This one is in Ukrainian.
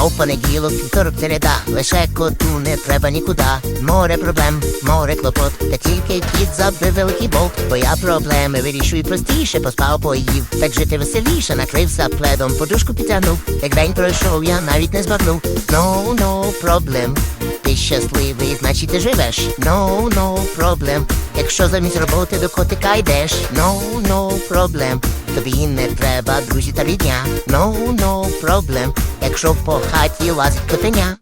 Знов понеділок, вівторок, середа, лише коту не треба нікуди. Море проблем, море клопот, та тільки кіт забив великий болт. Бо я проблеми вирішую простіше, поспав, поїв. Так жити веселіше, накрився пледом, подушку підтягнув. Як день пройшов, я навіть не збагнув. No problem. Ти щасливий, значить ти живеш. No problem. Якщо замість роботи до котика йдеш. No problem. Тобі не треба друзі та рідня. No problem. Якщо по хаті лазить котеня.